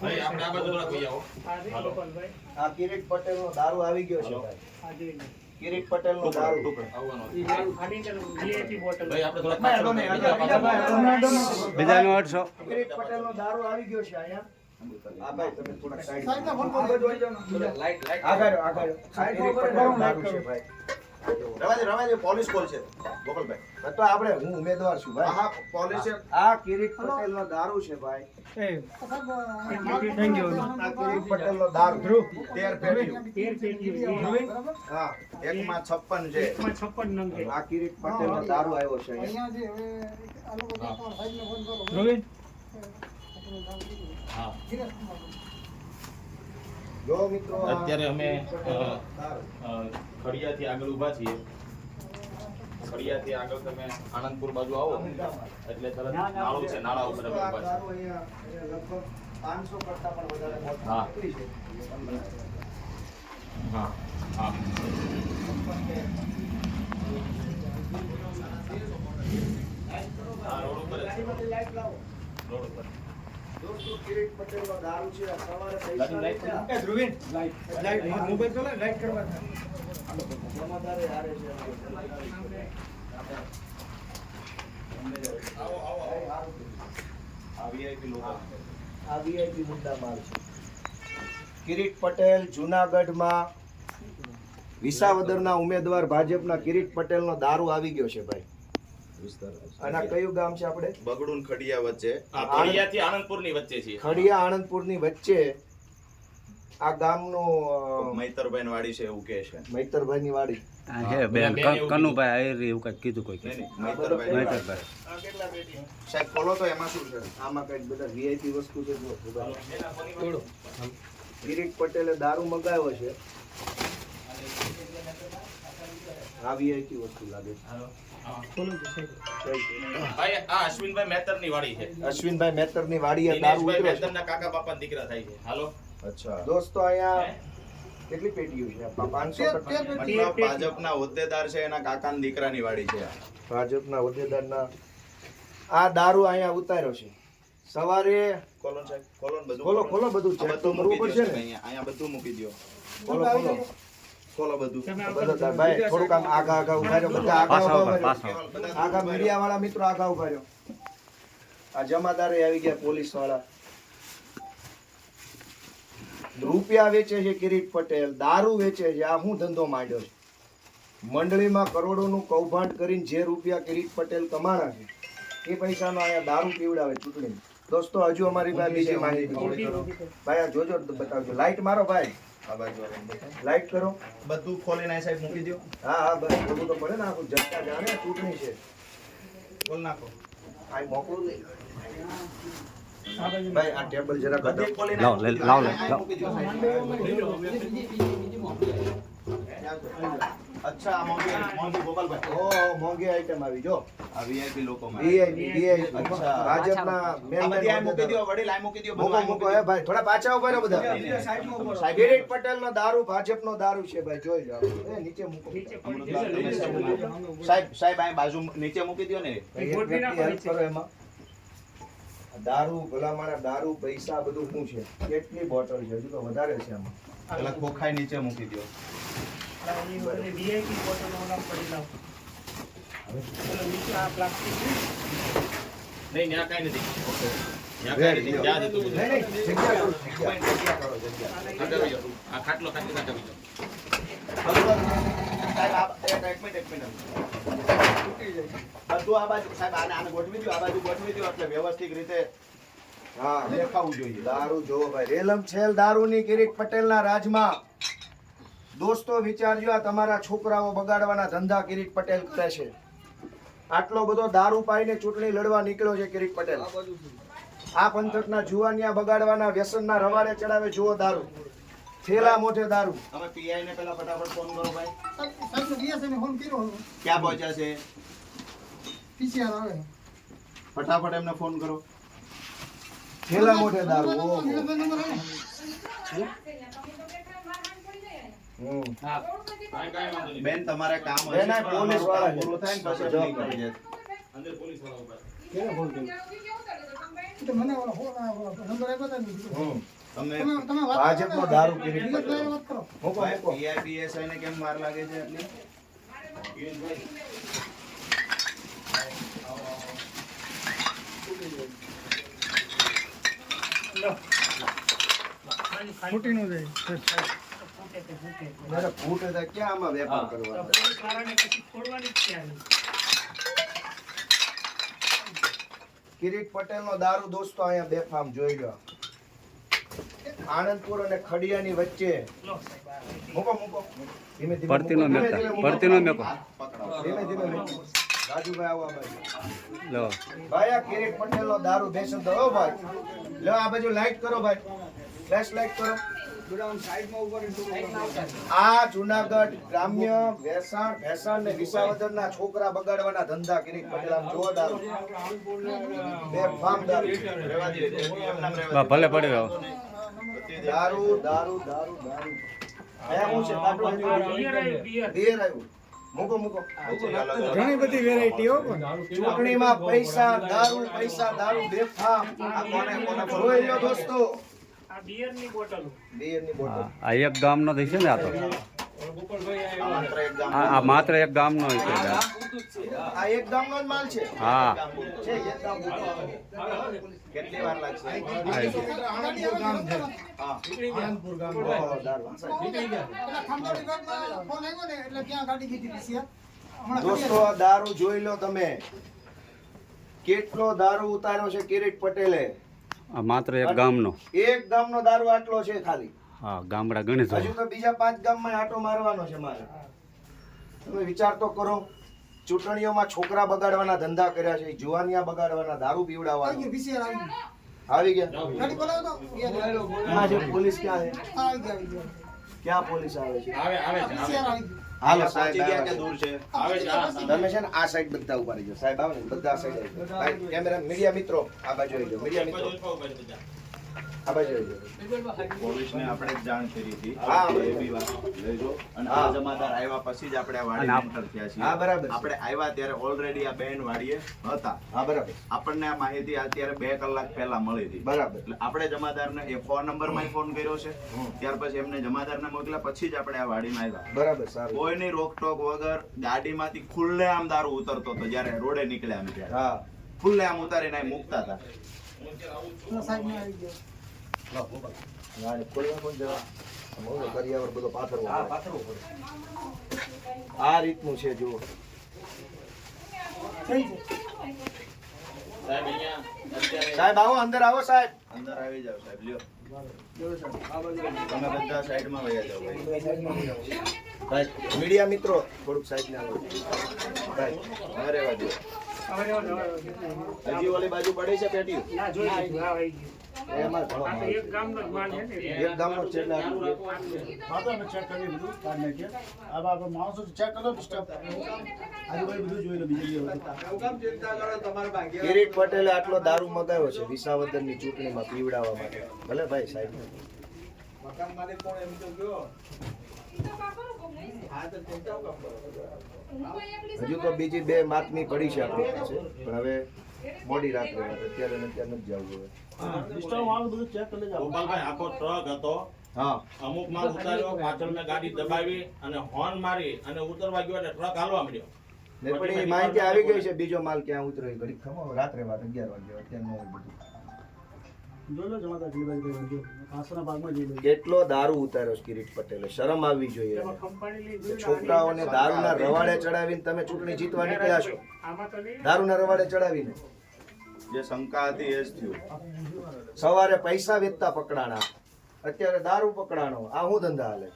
ભાઈ આપણે આ બાજુ થોડા કોઈ આવો. હાલો. આ કિરીટ પટેલ નો દારૂ આવી ગયો છે ભાઈ. કિરીટ પટેલ નો દારૂ આવવાનો. ભાઈ આપણે થોડા બીજાનો 800 કિરીટ પટેલ નો દારૂ આવી ગયો છે અહીંયા. આ ભાઈ તમે થોડા સાઈડ આગળ કિરીટ પટેલ નો દારૂ છે ભાઈ. રવાજે પોલીસ કોલ છે ગોપાલભાઈ. તો આપણે હું ઉમેદવાર છું ભાઈ. હા પોલીસ છે. આ કિરીટ પટેલ નો દારૂ છે ભાઈ. આ કિરીટ પટેલ નો દારૂ 13 પેટીઓ. હા એકમાં 56 છે. આ કિરીટ પટેલ નો દારૂ આવ્યો છે અહીંયા. હા. જો મિત્રો અત્યારે અમે ખડિયાથી આગળ ઊભા છીએ. ખડિયાથી આગળ તમે આનંદપુર બાજુ આવો એટલે તરત નાળું છે, નાળા ઉપર અમે ઊભા છીએ. દારૂ અહીંયા લગભગ 500 કરતા પણ વધારે મોટી હા. નીકળી છે. હા હા. હા, રોડ ઉપર જ છે. લાઈટ લાવો. રોડ ઉપર. દોસ્તો કિરીટ પટેલ નો દારૂ છે. આ સવારે લાઈટ પૈસા લાઈટ ધ્રુવીન લાઈટ મોબાઈલ તો લાઈટ કરવા જમાદારે હારે છે. આવો આવો આવો. આ વીઆઈપી લોકો. આ વીઆઈપી મુદ્દા માલ છે. કિરીટ પટેલ જૂનાગઢમાં વિસાવદરના ઉમેદવાર ભાજપના કિરીટ પટેલનો દારૂ આવી ગયો છે ભાઈ. અને આ કયું ગામ છે આપણે? બગડુન ખડિયા વચ્ચે. આ ખડિયાથી આનંદપુરની વચ્ચે છીએ. ખડિયા આણંદપુરની વચ્ચે આ ગામનું મૈતરભાઈ વાડી છે એવું કે છે. મૈતરભાઈની વાડી. હે બેન કનુભાઈ આયરી એવું કઈ કીધું કોઈ નહીં, નહીં, મૈતરભાઈ. મૈતરભાઈ સાહેબ ખોલો તો એમાં શું છે? આમાં કઈક બધા વીઆઈપી વસ્તુ છે. જો કિરીટ પટેલે દારૂ મંગાવ્યો છે. આ વીઆઈપી વસ્તુ લાગે છે. ભાઈ આ અશ્વિનભાઈ મેતરની વાડી છે. અશ્વિનભાઈ મેતરની વાડીએ દારૂ દિનેશભાઈ ઉતર્યો છે. મેતરના કાકા બાપાના દીકરા થાય છે. હાલો. અચ્છા. દોસ્તો અહીંયા કેટલી પેટીઓ છે? 500 કરતા. મતલબ ભાજપના હોદ્દેદાર છે એના કાકાના દીકરાની વાડી છે આ. ભાજપના હોદ્દેદારના આ દારૂ અહીંયા ઉતાર્યો છે. સવારે ખોલો સાહેબ, ખોલો ને બધું. ખોલો ખોલો બધું આ ચેક બધું તો કરવું મૂકી પડશે દ્યો ને. અહીંયા અહીંયા બધું મૂકી દ્યો. ખોલો ખોલો ખોલો બધું. બધા ભાઈ થોડુંક આમ આગા ઉભા રહ્યો. બધા આગા પાછા ઉભા ઉપર રહ્યો. પાછા આગા મીડિયા વાળા મિત્રો આગા ઉભા રહ્યો. આ જમાદારે આવી ગયા પોલીસ વાળા. રૂપિયા વેચે છે કિરીટ પટેલ, દારૂ વેચે છે. આ શું ધંધો માંડ્યો છે? મંડળીમાં કરોડોનું કૌભાંડ કરીને જે રૂપિયા કિરીટ પટેલ કમાણા છે એ પૈસાનો અહીંયા દારૂ પીવડાવે ચૂંટણી. દોસ્તો હજુ અમારી પાસે બીજી માહિતી છે. ભાઈ આ જોજો બતાવજો. લાઈટ મારો ભાઈ. આ બાજુ વાળા. લાઈટ કરો. બધું ખોલીને આ સાહેબ મૂકી દ્યો. હા હા બસ જોવું તો પડે ને. આખું જનતા જાણે ચૂંટણી છે. ખોલ નાખો. આ મોકલું નહીં. ભાઈ આ ટેબલ જરા બધું બતાવો. ખોલીને લાવ, મૂકી દ્યો. લાવ, આ લાવ. મૂકી દ્યો સાહેબ. અચ્છા આ મોંઘી ગોપાલભાઈ. ઓહો મોંઘી આઈટમ આવી જો. આ વીઆઈપી લોકો માટે. વીઆઈપી અચ્છા. ભાજપના આ મેન બધી આ મૂકી દ્યો, વડીલ આ મૂકી દ્યો, બધું મૂકો આ મૂકો મૂકી હે ભાઈ. થોડા પાછા ઉભા રહો બધા. સાહેબ કિરીટ પટેલનો દારૂ ભાજપનો દારૂ છે ભાઈ. જોઈ લો. એ નીચે મૂકો. સાહેબ સાહેબ આ બાજુ નીચે મૂકી દ્યો ને. ભાઈ, એક વ્યક્તિ હેલ્પ કરો એમાં. દારૂ ભલામણા દારૂ પૈસા બધું શું છે? કેટલી બોટલ છે? હજુ તો વધારે છે આમાં. પેલા ખોખાઈ નીચે મૂકી દ્યો. નહીં ત્યાં કાંઈ નથી. ત્યાં કાંઈ નથી. ત્યાં જતું બધું. નહીં, નહીં, જગ્યા કરો, જગ્યા. જગ્યા કરો, જગ્યા. કાઢાવી જાઓ. આ ખાટલો ખાટલી કાઢાવી જાઓ. સાહેબ એક મિનિટ. બધું આ બાજુ સાહેબ આને ગોઠવી દ્યો, આ બાજુ ગોઠવી દ્યો એટલે વ્યવસ્થિત રીતે હા દેખાવું જોઈએ. દારૂ જોવો ભાઈ. રેલમ છેલ દારૂની કિરીટ પટેલના રાજમાં. દોસ્તો વિચારજો, આ તમારા છોકરાઓ બગાડવાના ધંધા કિરીટ પટેલ કરે છે. આટલો બધો દારૂ પાઈને ચૂંટણી લડવા નીકળ્યો છે કિરીટ પટેલ. આ પંથકના જુવાનિયા બગાડવાના વ્યસનના રવાડે ચડાવે. જુઓ દારૂ, થેલા મોઢે દારૂ. તમે પીઆઈ ને પેલા ફટાફટ ફોન કરો ભાઈ. ફોન કર્યો ક્યાં પહોંચ્યા છે? પીસીઆર આવે ફટાફટ એમને ફોન કરો. થેલા મોઢે દારૂ. ઓહો. હમ. હા. કાંઈ વાંધો નહીં. બેન તમારે કામ હશે, બેન, આ પણ પોલીસ અમારું વાળા કામ પૂરું થાય ને પછી છે. નીકળી જાય. અંદર પોલીસ વાળા ઉભા છે. કેને ફોન કર્યો? એ તો મને ઓલો નંબર આપ્યો હતો ને. તમે તમે વાત ભાજપનો દારૂ કિરીટ વિગતવાર પટેલ. વાત કરો. મૂકો મૂકો. PIPSI ને કેમ વાર લાગે છે એટલી? લો. ફૂટી નો જાય. ફૂટે તે ફૂટે. મારે ફૂટ હતા ક્યાં આમાં વેપાર તો કરવાનો? પોલીસ વાળાને પછી છોડવાની જ છે આની. કિરીટ પટેલનો દારૂ દોસ્તો અહીંયા બેફામ જોઈ લો. આણંદપુર અને ખડિયાની વચ્ચે. લો સાહેબ આ લઈ મૂકો મૂકો. ધીમે ધીમે પડતીનો મૂકો. મેકો, ધીમે ધીમે મૂકો. પડતીનો મેકો. ધીમે ધીમે મૂકો. રાજુભાઈ આવો આ બાજુ. લો ભાઈ આ કિરીટ પટેલનો દારૂ બેસન દો ભાઈ. લો આ બાજુ લાઈટ કરો ભાઈ. ફ્લેશ લાઈટ કરો. આ જુનાગઢ ગ્રામ્ય ભેસાણ ને વિસાવદરના છોકરા બગાડવાના ધંધા કિરીટ પટેલ આમ જોવો દારૂ. બેફામ દારૂ. રહેવા દે, એમ નામ રહેવા બા, દે. ભલે પડી રહ્યો. દારૂ દારૂ દારૂ દારૂ. અહીંયા શું છે? બાટલો બિયર આવ્યું, બિયર. બેર આવ્યું. મૂકો મૂકો. પછી અલગ અલગ. ઘણી બધી વેરાયટીઓ ચૂંટણીમાં પૈસા દારૂ બેફામ. આ કોને કોને જોઈ લો દોસ્તો. આ બિયરની બોટલો. બેરની બોટલ. આ એક ગામનો થઈ છે ને આ તો. માત્ર એક ગામ. આ માત્ર એક ગામનો છે. આ એક ગામનો જ માલ છે. હા છે એક ગામનો. કેટલી વાર લાગશે? હા. આનંદપુર ગામ. ઓહો, દારૂ. પેલા ખંભાળી ગામમાં ફોન આવ્યો ને એટલે ત્યાં ગાડી કીધી હતી છે. હમણાં દોસ્તો આ દારૂ જોઈ લો તમે. કેટલો દારૂ ઉતાર્યો છે કિરીટ પટેલે. આ માત્ર એક ગામનો. એક ગામનો દારૂ આટલો છે ખાલી. હા ગામડા ગણી હજુ તો બીજા 5 ગામમાં આટો મારવાનો છે મારે. તમે વિચાર તો કરો. ચૂંટણીઓમાં છોકરા બગાડવાના ધંધા કર્યા છે, જુવાનિયા બગાડવાના, દારૂ આવી પીવડાવવાનો. ગયું, VCR આવી ગયું. આવી ગયા. ગાડી બોલાવો તો ક્યાં છે પોલીસ? ક્યાં છે? આવી ગયું. ક્યાં પોલીસ આવે છે? આવે આવે છે VCR આવી ગયું. હાલો પહોંચી ગયા સાહેબ કે દૂર છે? આવે છે હા. તમે છે ને આ સાઈડ બધા ઉભા રહી જાઓ. સાહેબ આવે ને બધા આ સાઈડ આવી જાઓ. ભાઈ કેમેરા મીડિયા મિત્રો આ બાજુ આવી જાઓ. મીડિયા મિત્રો આ બાજુ આવી જાઓ. પોલીસને આપણે જ જાણ કરી હતી. હા, એ બી વાત લેજો. અને હા. આ જમાદાર આવ્યા પછી જ આપણે આ વાડી અને enter થયા છીએ. હા, બરાબર છે. આપણે આવ્યા ત્યારે ઓલરેડી આ બેન વાડીએ હતા. હા બરાબર આપણને આ માહિતી અત્યારે 2 કલાક પહેલા મળી હતી. બરાબર. એટલે આપણે જમાદારને એ ફોન નંબરમાં ફોન કર્યો છે. ત્યાર પછી એમને જમાદારને મોકલ્યા પછી જ આપણે આ વાડીમાં આવ્યા. બરાબર સારું. કોઈની રોકટોક વગર ગાડીમાંથી ખુલ્લેઆમ દારૂ ઉતરતો હતો જ્યારે રોડે નીકળ્યા અમે ત્યારે. હા ખુલ્લેઆમ ઉતારીને અહીં મૂકતા હતા. પેલા સાહેબને આવી ગયો. ના, ખોલવા કોણ જરા? આમ ઓલો કરિયાવર બધો પાથરવો પડે. આ રીતનું છે જુઓ. થઈ છે. સાહેબ અહીંયા અત્યારે સાહેબ આવો, અંદર આવો સાહેબ. અંદર આવી જાવ સાહેબ, લ્યો. તમે બધા સાઈડમાં વયા જાઓ ભાઈ. સાહેબ મીડિયા મિત્રો થોડુંક સાઈડ ને આવો. સાહેબ હવે રહેવા દો. હવે રહેવા દો, હવે રહેવા દો. હજી ઓલી બાજુ પડી છે પેટીયું. ના જોઈ લીધું આ આવી ગયું. એમાં ઘણો આ તો માલ એક ગામનો જ માલ છે ને છે. એક ગામનો છે એટલે આટલું છે. વાંધો ચેક કરી બધું કાઢ નાખીએ. આ બાબા માણસો ચેક કરો ડિસ્ટર્બ. આજુબાજુ બધું જોઈ લો બીજી કિરીટ પટેલે આટલો દારૂ મગાવ્યો છે વિસાવદરની ચૂંટણીમાં પીવડાવવા માટે. ભલે ભાઈ સાહેબ. હજુ તો બીજી 2 માર્કની પડી છે આપણી પાસે, પણ હવે મોડી રાત્રે અત્યારે ને અત્યારે નથી જવું હવે. ડિસ્ટર્બ વાળું બધું ચેક કરી લેજો. ગોપાલભાઈ આખો ટ્રક હતો. હા અમુક માલ ઉતાર્યો, પાછળ મેં ગાડી દબાવી અને હોર્ન મારી અને ઉતરવા ગયો એટલે ટ્રક હાલવા મળ્યો. ને પણ એ માહિતી આવી ગઈ છે બીજો માલ ક્યાં ઉતર્યો એ ઘડીક ખમો રાત્રે વાત 11 વાગે અત્યારે નો બધું. જોઈ લો જમાદાર જીવાજી જો પાછળના ભાગમાં જોઈ લો. કેટલો દારૂ ઉતાર્યો છે કિરીટ પટેલે. શરમ આવવી જોઈએ એમાં એને. કંપની લઈ કે જોઈ છોકરાઓને દારૂના રવાડે ચડાવીને તમે ચૂંટણી જીતવા નીકળ્યા છો. આમાં તો નહીં. દારૂના રવાડે ચડાવીને જે શંકા હતી એ જ થયું. સવારે પૈસા વેચતા પકડાણા, અત્યારે દારૂ પકડાણો. આ શું ધંધા હાલે?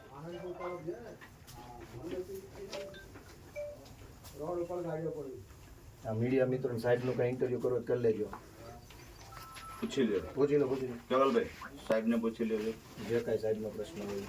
આ મીડિયા મિત્રો સાહેબનું કઈ ઇન્ટરવ્યુ કરો તો કરી લેજો. પૂછી લ્યો. પૂછી લો પૂછી લો કેવલભાઈ સાહેબને પૂછી લેજો. જે કાંઈ સાહેબનો પ્રશ્ન હોય.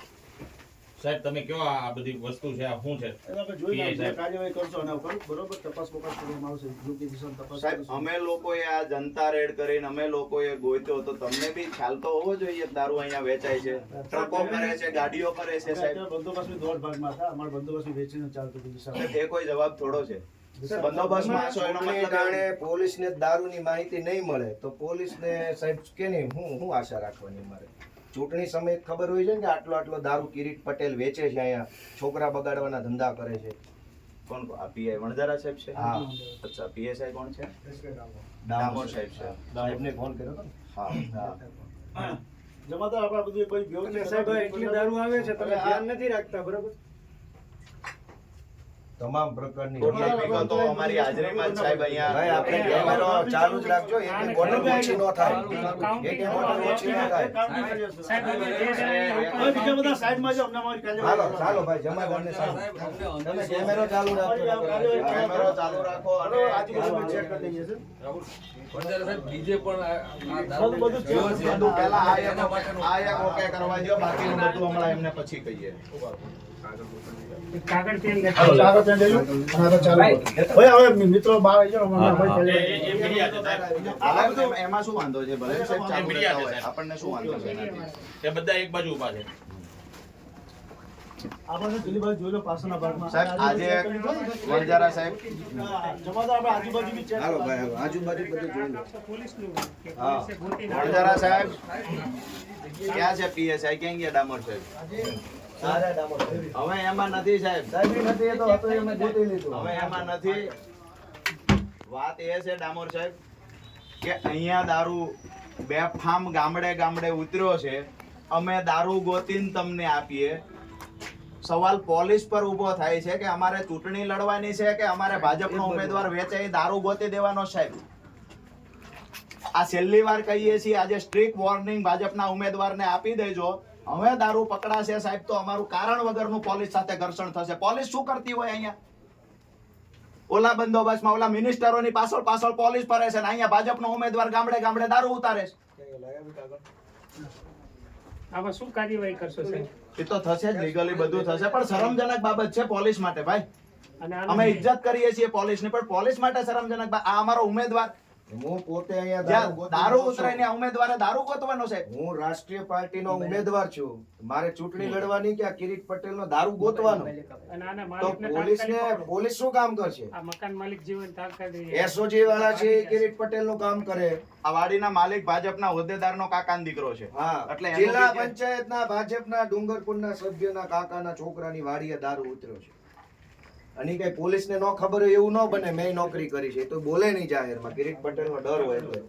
સાહેબ તમે કયો આ બધી વસ્તુ છે આ શું છે? એટલે આપણે જોઈ PI લઈએ સાહેબ. કાર્યવાહી કરશો અને ઉપર બરોબર તપાસ કરવામાં આવશે. યોગ્ય દિશામાં તપાસ સાહેબ કરીશું. અમે લોકોએ આ જનતા રેડ કરીને અમે લોકોએ ગોત્યો તો તમને બી ખ્યાલ તો હોવો જોઈએ દારૂ અહીંયા વેચાય છે, ટ્રકો ફરે છે, ગાડીઓ ફરે છે સાહેબ. અત્યારે બંદોબસ્ત બી દોઢ ભાગમાં હતા. અમારે બંદોબસ્ત બી વેચીને ચાલતું હતું દિશામાં. એ કોઈ જવાબ થોડો છે. બંદોબસ્તમાં હશો એનો ચૂંટણી મતલબ ટાણે પોલીસને દારૂની માહિતી નહીં મળે તો પોલીસને સાહેબ કે નહીં હું આશા રાખવાની મારે ચૂંટણી સમયે ખબર હોય છે ને કે આટલો દારૂ કિરીટ પટેલ વેચે છે અહીંયા છોકરા બગાડવાના ધંધા કરે છે. કોણ આ પીઆઈ વણઝારા સાહેબ છે? હા. અચ્છા પીએસઆઈ કોણ છે? ડામોર સાહેબ છે. સાહેબને ફોન કર્યો હતો ને? હા જમાદાર આપણે બધું કોઈ વ્યવસ્થિત એટલે સાહેબ એટલી દારૂ આવે છે તમે ધ્યાન નથી રાખતા બરોબર. તમામ પ્રકારની ટોટલ વિગતો અમારી હાજરીમાં જ સાહેબ ભાઈ અહીંયા આપણે કેમેરો ચાલુ જ રાખજો એક બોટલ ઓછી ન થાય એક બોટલ ઓછી ન થાય. સાહેબ અમે જે જણાવીએ હવે બીજા બધા સાઈડમાં જાઓ, અમને અમારી કાલે ચાલો ચાલો ભાઈ જમાદારને સાહેબ તમે કેમેરો ચાલુ રાખજો કેમેરો ચાલુ રાખો અને આજુબાજુ ચેક કરી દઈએ છે. બધું પહેલા આ એક ઓકે કરવા દો, બાકીનું બધું હમણાં એમને પછી કહીએ. કાગળ પેન લેતા ચાલો, ચાલો, ત્યાં જજો. અને આ તો ચાલુ કરો. ભાઈ હવે મિત્રો બહાર આવી જાઓ, અમારા ભાઈ પહેલા- આ બધું એમાં શું વાંધો છે? ભલે સાહેબ ચાલુ એ મીડિયા રહેતા છે, હોય, સાહેબ. આપણને શું વાંધો છે એનાથી? એ બધા એક બાજુ ઉભા છે. આપણે પેલી બાજુ જોઈ લો પાછળના ભાગમાં. સાહેબ આજે વણઝારા સાહેબ જમાદાર આપણે આજુબાજુ બી ચેક હાલો ભાઈ હવે આજુબાજુ બધું જોઈ લો. પોલીસનું કે હા. પોલીસે ગોતીને વણઝારા સાહેબ ક્યાં છે પીએસઆઈ? ક્યાં ગયા ડામોર સાહેબ? સારા ડામોર સાહેબ. હવે એમાં નથી સાહેબ, સાહેબ ઈ નથી એ તો હતો એ મેં ગોતી લીધું. હવે એમાં નથી. વાત એ છે ડામોર સાહેબ કે અહીંયા દારૂ બેફામ ગામડે ગામડે ઉતર્યો છે. અમે દારૂ ગોતીને તમને આપીએ. સવાલ પોલીસ પર ઊભો થાય છે કે અમારે ચૂંટણી લડવાની છે કે અમારે ભાજપનો ઉમેદવાર વેચાઈ દારૂ ગોતી દેવાનો સાહેબ. આ છેલ્લી વાર કહીએ છીએ, આજે સ્ટ્રિક્ટ વોર્નિંગ ભાજપના ઉમેદવારને આપી દેજો. હવે દારૂ પકડાશે સાહેબ તો અમારું કારણ વગરનું પોલીસ સાથે ઘર્ષણ થશે. પોલીસ શું કરતી હોય અહીંયા? ઓલા બંદોબસ્તમાં ઓલા મિનિસ્ટરોની પાછળ પાછળ પોલીસ ફરે છે ને અહીંયા ભાજપનો ઉમેદવાર ગામડે ગામડે દારૂ ઉતારે છે. આમાં શું કાર્યવાહી કરશો સાહેબ? એ તો થશે જ, લીગલી બધું થશે, પણ શરમજનક બાબત છે પોલીસ માટે ભાઈ. અને અમે ઇજ્જત કરીએ છીએ પોલીસની, પણ પોલીસ માટે શરમજનક આ અમારો ઉમેદવાર હું પોતે અહીંયા જ્યાં ગોતી દારૂ લીધું ઉતરાય છું. ને ઉમેદવારે દારૂ ગોતવાનો છે. હું રાષ્ટ્રીય પાર્ટીનો ઉમેદવાર છું. મારે ચૂંટણી લડવાની કે આ કિરીટ પટેલનો દારૂ ગોતવાનો. અને આના તો માલિકને પોલીસને તાત્કાલિક પકડો. પોલીસ શું કામ કરશે? આ મકાન માલિક જીવન તાત્કાલિક એસઓજી વાળા છે એ કિરીટ પટેલનું કામ કરે. આ વાડીના માલિક ભાજપના હોદ્દેદારનો કાકાનો દીકરો છે. હા એટલે એનું જિલ્લા બી જે- પંચાયતના ભાજપના ડુંગરપુરના સભ્યના કાકાના છોકરાની વાડીએ દારૂ ઉતર્યો છે. અને ઈ કઈ પોલીસને ન ખબર હોય એવું ન બને. મેં નોકરી કરી છે એ તો બોલે નહીં જાહેરમાં. કિરીટ પટેલનો ડર હોય એટલે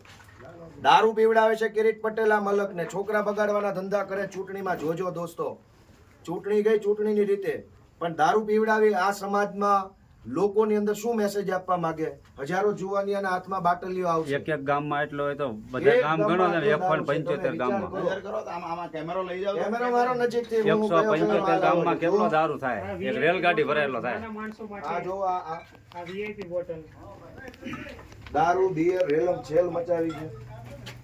દારૂ પીવડાવે છે કિરીટ પટેલ આ મલકને. છોકરા બગાડવાના ધંધા કરે. ચૂંટણીમાં જોજો દોસ્તો, ચૂંટણી ગઈ ચૂંટણીની રીતે, પણ દારૂ પીવડાવી આ સમાજમાં લોકોની અંદર શું મેસેજ આપવા માંગે? હજારો જુવાનિયાના હાથમાં બાટલીઓ આવશે. એક એક ગામમાં એટલો હોય તો બધા એક ગામ ગામમાં ગણો ને આટલો દારૂ છે. 175 તમે વિચાર ગામમાં કરો. નજર કરો તો આમાં કેમેરો લઈ જાઓ. કેમેરો મારો નજીકથી હું કયો કયો 175 માલ ગામમાં આવે. કેટલો જો, દારૂ થાય? એક રેલગાડી ભરેલો થાય. નાના માણસો આ માટે જો આ આ વીઆઈપી બોટલ દારૂ બિયર રેલમ છેલ મચાવી છે.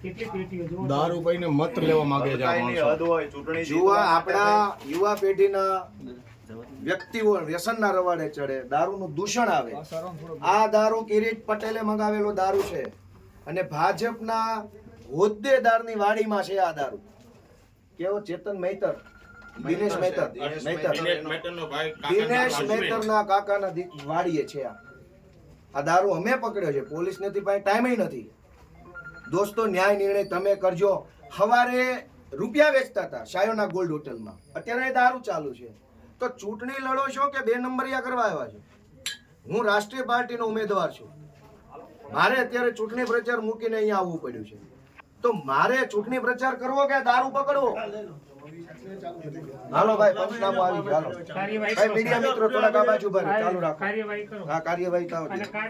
કેટલી પેટીઓ જુઓ. દારૂ પીને મત લેવા માંગે છે આ કાંઈની માણસો. હદ હોય ચૂંટણી યુવા જીતવા માટે આપણા યુવા પેઢીના વ્યક્તિઓ વ્યસનના રવાડે ચડે, દારૂનું દૂષણ આવે. આ દારૂ કિરીટ પટેલે મંગાવેલો દારૂ છે અને ભાજપના હોદ્દેદારની વાડીમાં છે આ દારૂ. કેવો ચેતન મહેતર, દિનેશ મહેતર, મહેતર દિનેશ મહેતરનો ભાઈ દિનેશ કાકાનો ભાઈ. મહેતરના કાકાના વાડીએ છે આ દારૂ. અમે પકડ્યો છે, પોલીસ નથી, પાસે ટાઈમ નથી. દોસ્તો ન્યાય નિર્ણય તમે કરજો. સવારે રૂપિયા વેચતા હતા શાયોના ગોલ્ડ હોટલમાં, અત્યારે દારૂ ચાલુ છે. તો ચૂંટણી લડો છો કે 2 નંબરિયા કરવા આવ્યા છો? હું રાષ્ટ્રીય પાર્ટીનો ઉમેદવાર છું. મારે અત્યારે ચૂંટણી પ્રચાર મૂકીને અહીંયા આવવું પડ્યું છે. તો મારે ચૂંટણી પ્રચાર કરવો કે દારૂ પકડવો? હાલો ભાઈ, પંચનામું આવી ગયું. હાલો કાર્યવાહી ભાઈ, કરો. મીડિયા મિત્રો થોડાક આ બાજુ ઉભા રહો. ચાલુ રાખો. કાર્યવાહી કરો હા, કાર્યવાહી થાવ. અને